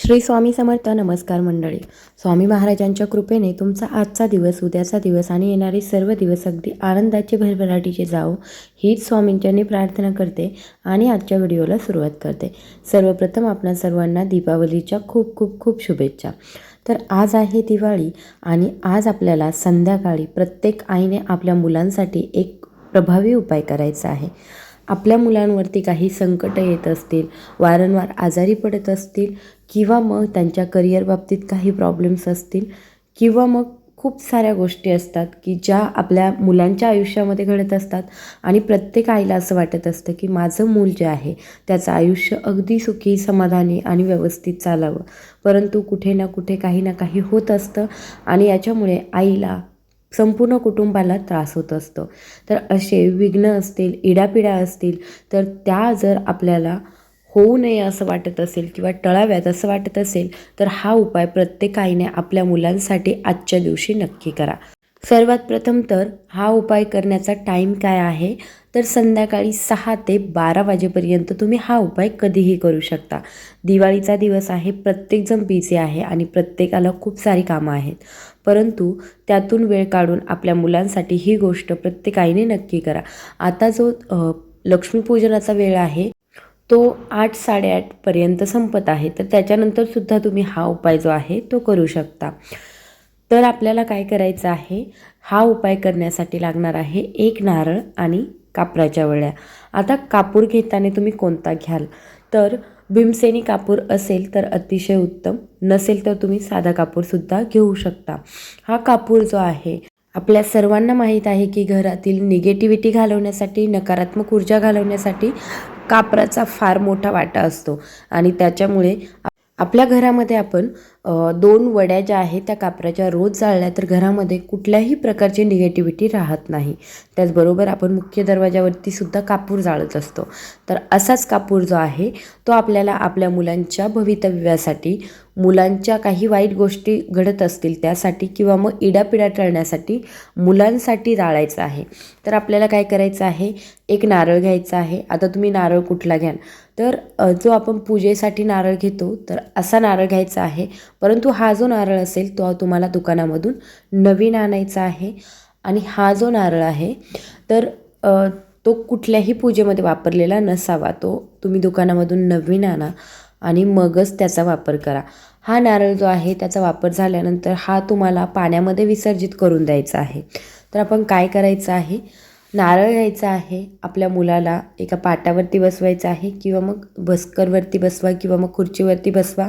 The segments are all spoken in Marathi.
श्री स्वामी समर्थ. नमस्कार मंडळी. स्वामी महाराजांच्या कृपेने तुमचा आजचा दिवस, उद्याचा दिवस आणि येणारे सर्व दिवस अगदी आनंदाचे भरभराटीचे जाओ हीच स्वामींच्यांनी प्रार्थना करते आणि आजच्या व्हिडिओला सुरुवात करते. सर्वप्रथम आपणा सर्वांना दीपावलीच्या खूप खूप खूप शुभेच्छा. तर आज आहे दिवाळी आणि आज आपल्याला संध्याकाळी प्रत्येक आईने आपल्या मुलांसाठी एक प्रभावी उपाय करायचा आहे. आपल्या मुलांवरती काही संकट येत असतील, वारंवार आजारी पडत असतील किंवा मग त्यांच्या करिअर बाबतीत काही प्रॉब्लेम्स असतील किंवा मग खूप साऱ्या गोष्टी असतात की ज्या आपल्या मुलांच्या आयुष्यामध्ये घडत असतात आणि प्रत्येक आईला असं वाटत असतं की माझं मूल जे आहे त्याचं आयुष्य अगदी सुखी, समाधानी आणि व्यवस्थित चालावं. परंतु कुठे ना कुठे काही ना काही होत असतं आणि याच्यामुळे आईला, संपूर्ण कुटुंबाला त्रास होत असतो. तर असे विघ्न असतील, इडापिडा असतील तर त्या जर आपल्याला होऊ नये असं वाटत असेल किंवा टळाव्यात असं वाटत असेल तर हा उपाय प्रत्येक आईने आपल्या मुलांसाठी आजच्या दिवशी नक्की करा. सर्वात प्रथम तर हा उपाय करण्याचा टाईम काय आहे तर संध्याकाळी 6 ते 12 वाजेपर्यंत तुम्ही हा उपाय कधीही करू शकता. दिवाळीचा दिवस आहे, प्रत्येकजण बिझी आहे आणि प्रत्येकाला खूप सारी कामं आहेत. परंतु त्यातून वेळ काढून आपल्या मुलांसाठी ही गोष्ट प्रत्येक आईने नक्की करा. आता जो लक्ष्मीपूजनाचा वेळ आहे तो 8-8:30पर्यंत संपत आहे. तर त्याच्यानंतरसुद्धा तुम्ही हा उपाय जो आहे तो करू शकता. तर आपल्याला काय करायचं आहे, हा उपाय करण्यासाठी लागणार आहे एक नारळ आणि कापराच्या वड्या. आता कापूर घेताना तुम्ही कोणता घ्याल तर भीमसेनी कापूर असेल तर अतिशय उत्तम, नसेल तर तुम्ही साधा कापूरसुद्धा घेऊ शकता. हा कापूर जो आहे आपल्या सर्वांना माहीत आहे की घरातील निगेटिव्हिटी घालवण्यासाठी, नकारात्मक ऊर्जा घालवण्यासाठी कापराचा फार मोठा वाटा असतो आणि त्याच्यामुळे आपल्या घरामध्ये आपण 2 वड्या ज्या आहेत त्या कापराच्या रोज जाळल्या तर घरामध्ये कुठल्याही प्रकारची निगेटिव्हिटी राहत नाही. त्याचबरोबर आपण मुख्य दरवाजावरती सुद्धा कापूर जाळत असतो. तर असाच कापूर जो आहे तो आपल्याला आपल्या मुलांच्या भवितव्यासाठी, मुलांच्या काही वाईट गोष्टी घडत असतील त्यासाठी किंवा मग इडापिडा टळण्यासाठी मुलांसाठी जाळायचं आहे. तर आपल्याला काय करायचं आहे, एक नारळ घ्यायचा आहे. आता तुम्ही नारळ कुठला घ्याल तर जो आपण पूजेसाठी नारळ घेतो तर असा नारळ घ्यायचा आहे. परंतु हा जो नारळ असेल तो तुम्हाला दुकानामधून नवीन आणायचा आहे. आणि हा जो नारळ आहे तर तो कुठल्याही पूजेमध्ये वापरलेला नसावा. तो तुम्ही दुकानामधून नवीन आणा आणि मगच त्याचा वापर करा. हा नारळ जो आहे त्याचा वापर झाल्यानंतर हा तुम्हाला पाण्यामध्ये विसर्जित करून द्यायचा आहे. तर आपण काय करायचं आहे, नारळ घ्यायचा आहे, आपल्या मुलाला एका पाटावरती बसवायचं आहे किंवा मग बसकरवरती बसवा किंवा मग खुर्चीवरती बसवा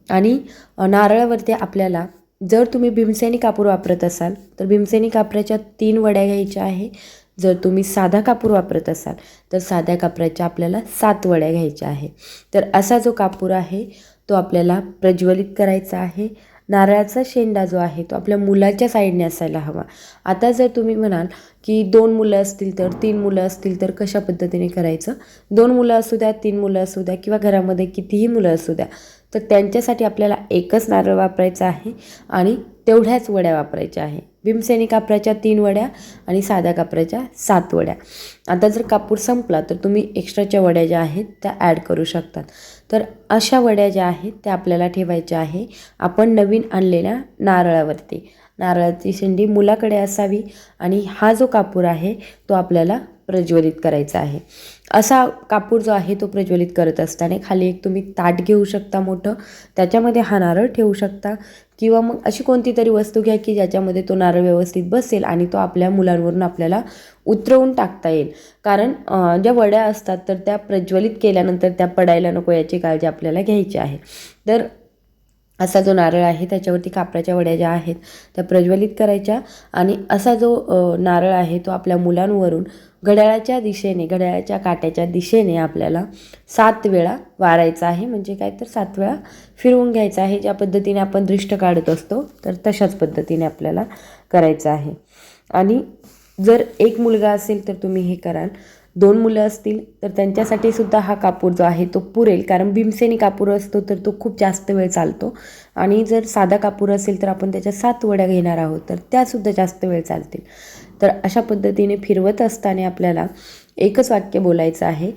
आणि नारळावरती आपल्याला, जर तुम्ही भीमसेनी कापूर वापरत असाल तर भीमसेनी कापराच्या 3 वड्या घ्यायच्या आहे. जर तुम्ही साधा कापूर वापरत असाल तर साध्या कापराच्या आपल्याला 7 वड्या घ्यायच्या आहे. तर असा जो कापूर आहे तो आपल्याला प्रज्वलित करायचा आहे. नारळाचा शेंडा जो आहे तो आपल्या मुलाच्या साईडने असायला हवा. आता जर तुम्ही म्हणाल की 2 मुलं असतील तर, 3 मुलं असतील तर कशा पद्धतीने करायचं, 2 मुलं असू द्या, 3 मुलं असू द्या किंवा घरामध्ये कितीही मुलं असू द्या तर त्यांच्यासाठी आपल्याला एकच नारळ वापरायचा आहे आणि तेवढ्याच वड्या वापरायच्या आहे. भीमसेनी कापराच्या 3 वड्या आणि साध्या कापराच्या 7 वड्या. आता जर कापूर संपला तर तुम्ही एक्स्ट्राच्या वड्या ज्या आहेत त्या ॲड करू शकतात. तर अशा वड्या ज्या आहेत त्या आपल्याला ठेवायच्या आहे आपण नवीन आणलेल्या नारळावरती. नारळाची शेंडी मुलाकडे असावी आणि हा जो कापूर आहे तो आपल्याला प्रज्वलित करायचा आहे. असा कापूर जो आहे तो प्रज्वलित करत असताना खाली एक तुम्ही ताट घेऊ शकता मोठं, त्याच्यामध्ये हा नारळ ठेवू शकता किंवा मग अशी कोणती तरी वस्तू घ्या की ज्याच्यामध्ये तो नारळ व्यवस्थित बसेल आणि तो आपल्या मुलांवरून आपल्याला उतरवून टाकता येईल. कारण ज्या वड्या असतात तर त्या प्रज्वलित केल्यानंतर त्या पडायला नको याची काळजी आपल्याला घ्यायची आहे. तर असा जो नारळ आहे त्याच्यावरती कापराच्या वड्या ज्या आहेत त्या प्रज्वलित करायच्या आणि असा जो नारळ आहे तो आपल्या मुलांवरून घड्याळाच्या दिशेने, घड्याळाच्या काट्याच्या दिशेने आपल्याला 7 वेळा वारायचा आहे. म्हणजे काय तर 7 वेळा फिरवून घ्यायचा आहे. ज्या पद्धतीने आपण दृष्ट काढत असतो तर तशाच पद्धतीने आपल्याला करायचं आहे. आणि जर एक मुलगा असेल तर तुम्ही हे कराल, 2 मुलं असतील तर त्यांच्यासाठी सुद्धा हा कापूर जो आहे तो पुरेल. कारण भीमसेनी कापूर असतो तर तो खूप जास्त वेळ चालतो आणि जर साधा कापूर असेल तर आपण त्याच्या 7 वड्या घेणार आहोत तर त्यासुद्धा जास्त वेळ चालतील. तर अशा पद्धतीने फिरवत असताना आपल्याला एकच वाक्य बोलायचं आहे,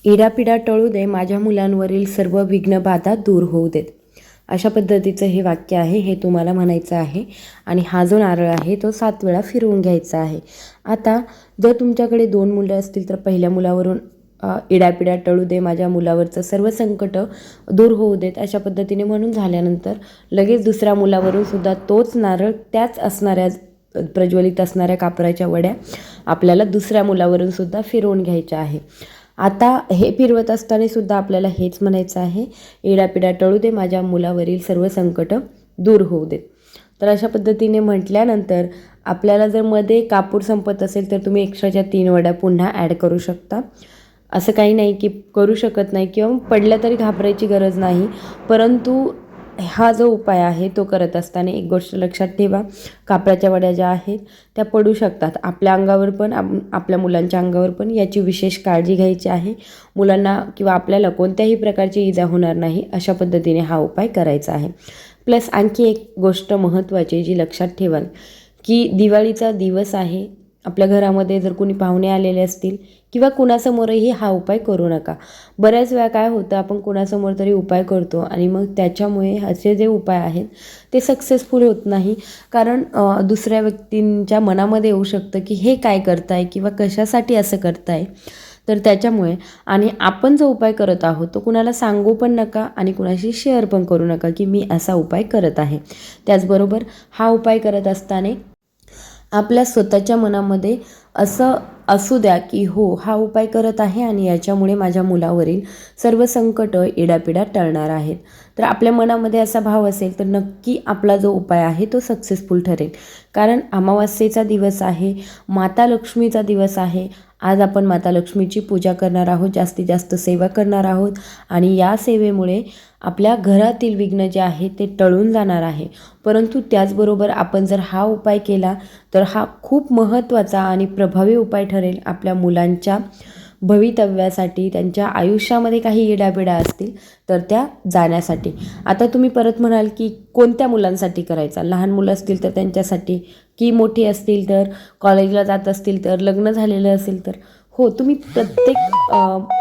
इडापिडा टळू दे, माझ्या मुलांवरील सर्व विघ्नबाधा दूर होऊ देत. अशा पद्धतीचं हे वाक्य आहे, हे तुम्हाला म्हणायचं आहे. आणि हा जो नारळ आहे तो 7 वेळा फिरवून घ्यायचा आहे. आता जर तुमच्याकडे 2 मुलं असतील तर पहिल्या मुलावरून इडापिडा टळू दे, माझ्या मुलावरचं सर्व संकट दूर होऊ देत, अशा पद्धतीने म्हणून झाल्यानंतर लगेच दुसऱ्या मुलावरून सुद्धा तोच नारळ त्याच असणाऱ्या प्रज्वलित असणाऱ्या कापराच्या वड्या आपल्याला दुसऱ्या मुलावरून सुद्धा फिरवून घ्यायच्या आहे. आता हे फिरवत असताना सुद्धा आपल्याला हेच म्हणायचं आहे, इडापिडा टळू दे, माझ्या मुलावरील सर्व संकट दूर होऊ देत. तर अशा पद्धतीने म्हटल्यानंतर आपल्याला जर मध्ये कापूर संपत असेल तर तुम्ही एक्स्ट्राच्या 3 वड्या पुन्हा ॲड करू शकता. असं काही नाही की करू शकत नाही किंवा पडल्या तरी घाबरायची गरज नाही. परंतु हा जो उपाय आहे तो करत असताना एक गोष्ट लक्षात ठेवा, कापराच्या वड्या ज्या आहेत त्या पडू शकतात. आपल्या अंगावर पण आपल्या मुलांच्या अंगावर पण याची विशेष काळजी घ्यायची आहे. मुलांना किंवा आपल्याला कोणत्याही प्रकारची इजा होणार नाही अशा पद्धतीने हा उपाय करायचा आहे. प्लस आणखी एक गोष्ट महत्त्वाची जी लक्षात ठेवाल की दिवाळीचा दिवस आहे, आपल्या घरामध्ये जर कोणी पाहुणे आलेले असतील किंवा कुणासमोरही हा उपाय करू नका. बऱ्याच वेळा काय होतं, आपण कुणासमोर तरी उपाय करतो आणि मग त्याच्यामुळे असे जे उपाय आहेत ते सक्सेसफुल होत नाही. कारण दुसऱ्या व्यक्तींच्या मनामध्ये येऊ शकतं की हे काय करताय किंवा कशासाठी असं करताय. तर त्याच्यामुळे आणि आपण जो उपाय करत आहोत तो कुणाला सांगू पण नका आणि कुणाशी शेअर पण करू नका की मी असा उपाय करत आहे. त्याचबरोबर हा उपाय करत असताना आपल्या स्वतःच्या मनामध्ये असं असू द्या की हो, हा उपाय करत आहे आणि याच्यामुळे माझ्या मुलावरील सर्व संकट इडापिडा टळणार आहेत. तर आपल्या मनामध्ये असा भाव असेल तर नक्की आपला जो उपाय आहे तो सक्सेसफुल ठरेल. कारण अमावास्येचा दिवस आहे, माता लक्ष्मीचा दिवस आहे. आज आपण माता लक्ष्मीची पूजा करणार आहोत, जास्तीत जास्त सेवा करणार आहोत आणि या सेवेमुळे आपल्या घरातील विघ्न जे आहे ते टळून जाणार आहे. परंतु त्याचबरोबर आपण जर हा उपाय केला तर हा खूप महत्त्वाचा आणि प्रभावी उपाय ठरेल आपल्या मुलांच्या भवितव्यासाठी. त्यांच्या आयुष्यामध्ये काही इडापिडा असतील तर त्या जाण्यासाठी. आता तुम्ही परत म्हणाल की कोणत्या मुलांसाठी करायचा, लहान मुलं असतील तर त्यांच्यासाठी की मोठी असतील तर, कॉलेजला जात असतील तर, लग्न झालेलं असेल तर. हो, तुम्ही प्रत्येक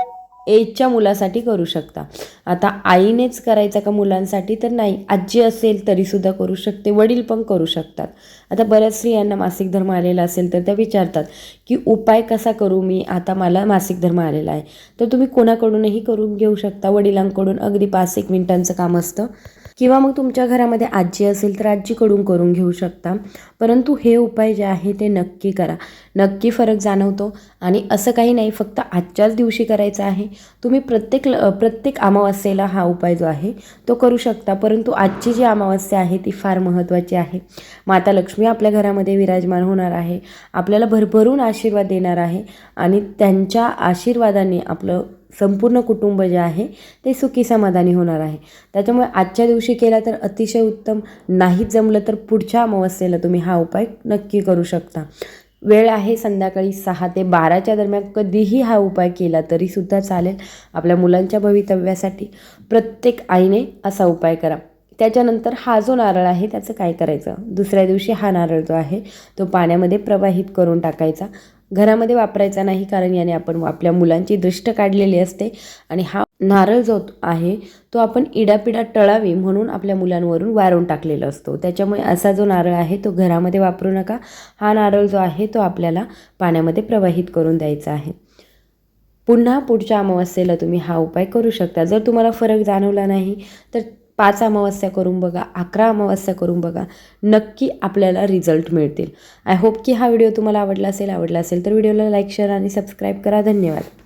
एजच्या मुलासाठी करू शकता. आता आईनेच करायचा का मुलांसाठी, तर नाही, आजी असेल तरीसुद्धा करू शकते, वडील पण करू शकतात. आता बऱ्याच स्त्रियांना मासिक धर्म आलेला असेल तर त्या विचारतात की उपाय कसा करू मी, आता मला मासिक धर्म आलेला आहे. तर तुम्ही कोणाकडूनही करून घेऊ शकता, वडिलांकडून. अगदी 5-1 मिनिटांचं काम असतं. किंवा मग तुमच्या घरामध्ये आजी असेल तर आजीकडून करून घेऊ शकता. परंतु हे उपाय जे आहे ते नक्की करा, नक्की फरक जाणवतो. आणि असं काही नाही फक्त आजच्याच दिवशी करायचं आहे, तुम्ही प्रत्येक अमावास्येला हा उपाय जो आहे तो करू शकता. परंतु आजची जी अमावास्या आहे ती फार महत्त्वाची आहे. माता लक्ष्मी आपल्या घरामध्ये विराजमान होणार आहे, आपल्याला भरभरून आशीर्वाद देणार आहे आणि त्यांच्या आशीर्वादाने आपलं संपूर्ण कुटुंब जे आहे ते सुखी समाधानी होणार आहे. त्याच्यामुळे आजच्या दिवशी केला तर अतिशय उत्तम, नाहीच जमलं तर पुढच्या अमावस्येला तुम्ही हा उपाय नक्की करू शकता. वेळ आहे संध्याकाळी 6 ते 12च्या दरम्यान. कधीही हा उपाय केला तरीसुद्धा चालेल. आपल्या मुलांच्या भवितव्यासाठी प्रत्येक आईने असा उपाय करा. त्याच्यानंतर हा जो नारळ आहे त्याचं काय करायचं, दुसऱ्या दिवशी हा नारळ जो आहे तो पाण्यामध्ये प्रवाहित करून टाकायचा. घरामध्ये वापरायचा नाही, कारण याने आपण आपल्या मुलांची दृष्ट काढलेली असते. आणि हा नारळ जो आहे तो आपण इडापिडा टळावी म्हणून आपल्या मुलांवरून वारून टाकलेला असतो. त्याच्यामुळे असा जो नारळ आहे तो घरामध्ये वापरू नका. हा नारळ जो आहे तो आपल्याला पाण्यामध्ये प्रवाहित करून द्यायचा आहे. पुन्हा पुढच्या अमावस्येला तुम्ही हा उपाय करू शकता. जर तुम्हाला फरक जाणवला नाही तर 5 अमावस्या करून बघा, 11 अमावस्या करून बघा, नक्की आपल्याला रिझल्ट मिळतील. आय होप की हा व्हिडिओ तुम्हाला आवडला असेल तर व्हिडिओला लाईक, शेअर आणि सबस्क्राईब करा. धन्यवाद.